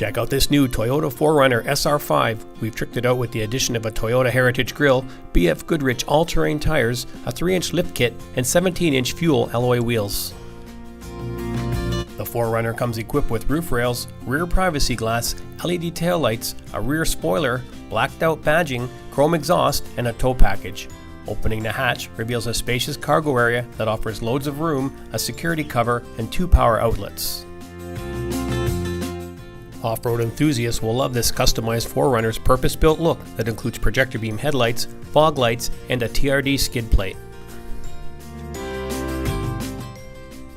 Check out this new Toyota 4Runner SR5. We've tricked it out with the addition of a Toyota Heritage grille, BF Goodrich all-terrain tires, a 3-inch lift kit, and 17-inch fuel alloy wheels. The 4Runner comes equipped with roof rails, rear privacy glass, LED taillights, a rear spoiler, blacked out badging, chrome exhaust, and a tow package. Opening the hatch reveals a spacious cargo area that offers loads of room, a security cover, and 2 power outlets. Off-road enthusiasts will love this customized 4Runner's purpose-built look that includes projector beam headlights, fog lights, and a TRD skid plate.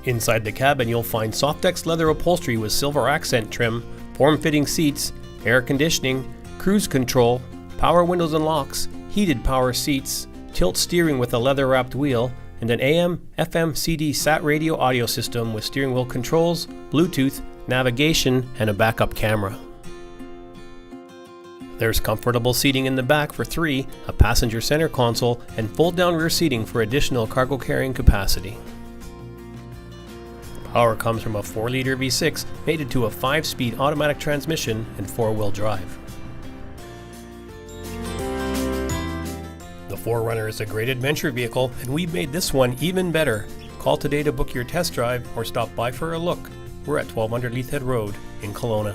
Inside the cabin you'll find Softex leather upholstery with silver accent trim, form-fitting seats, air conditioning, cruise control, power windows and locks, heated power seats, tilt steering with a leather-wrapped wheel, and an AM, FM, CD SAT radio audio system with steering wheel controls, Bluetooth, navigation, and a backup camera. There's comfortable seating in the back for 3, a passenger center console, and fold-down rear seating for additional cargo carrying capacity. Power comes from a 4-liter V6 mated to a 5-speed automatic transmission and 4-wheel drive. The 4Runner is a great adventure vehicle, and we've made this one even better. Call today to book your test drive or stop by for a look. We're at 1200 Leithhead Road in Kelowna.